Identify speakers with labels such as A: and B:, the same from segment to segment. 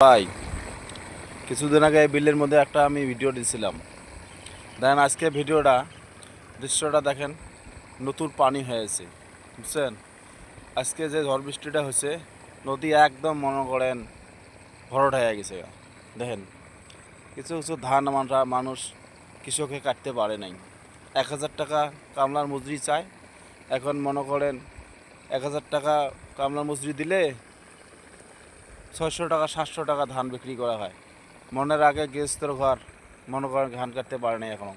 A: ভাই কিছুদিন আগে এই বিলের মধ্যে একটা আমি ভিডিও দিয়েছিলাম। দেখেন আজকে দৃশ্যটা দেখেন, নতুন পানি হয়েছে, বুঝছেন? আজকে যে ঝড় বৃষ্টিটা হয়েছে, নদী একদম মনে করেন ভরট হয়ে গেছে। দেখেন কিছু কিছু ধান মানুষ কৃষকে কাটতে পারে নাই। 1,000 টাকা কামলার মজুরি চায়। এখন মনে করেন 1,000 টাকা কামলার মজুরি দিলে 600 টাকা 700 টাকা ধান বিক্রি করা হয়। মনের আগে গৃহস্থর ঘর মনে করেন ধান কাটতে পারে নাই এখনো।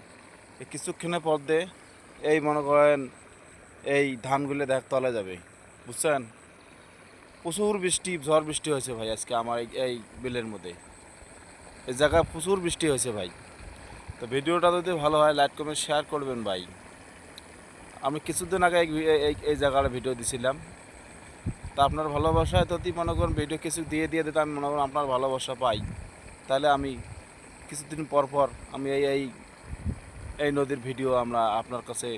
A: এই কিছুক্ষণের পর এই মনে করেন এই ধানগুলো তলে যাবে, বুঝছেন? প্রচুর বৃষ্টি, ঝড় বৃষ্টি হয়েছে ভাই আজকে আমার এই বিলের মধ্যে। এই জায়গায় প্রচুর বৃষ্টি হয়েছে ভাই। তো ভিডিওটা যদি ভালো হয় লাইক কমেন্ট শেয়ার করবেন ভাই। আমি কিছুদিন আগে এই জায়গার ভিডিও দিছিলাম। তা আপনার ভালোবাসায় যদি মনে করেন ভিডিও কিছু দিয়ে দিতে আমি মনে করেন আপনার ভালোবাসা পাই, তাহলে আমি কিছুদিন পর পর আমি এই এই নদীর ভিডিও আপনার কাছে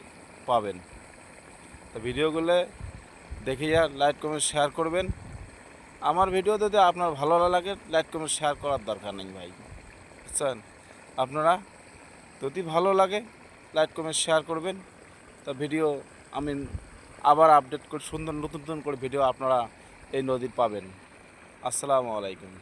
A: পাবেন। তো ভিডিওগুলো দেখিয়া লাইক কমেন্ট শেয়ার করবেন। আমার ভিডিও যদি আপনার ভালো না লাগে লাইক কমেন্ট শেয়ার করার দরকার নেই ভাই, বুঝছেন? আপনারা যদি ভালো লাগে লাইক কমেন্ট শেয়ার করবেন। তো ভিডিও আমি আবার আপডেট করে সুন্দর নতুন নতুন করে ভিডিও আপনারা এই নদীর পাবেন। আসসালামু আলাইকুম।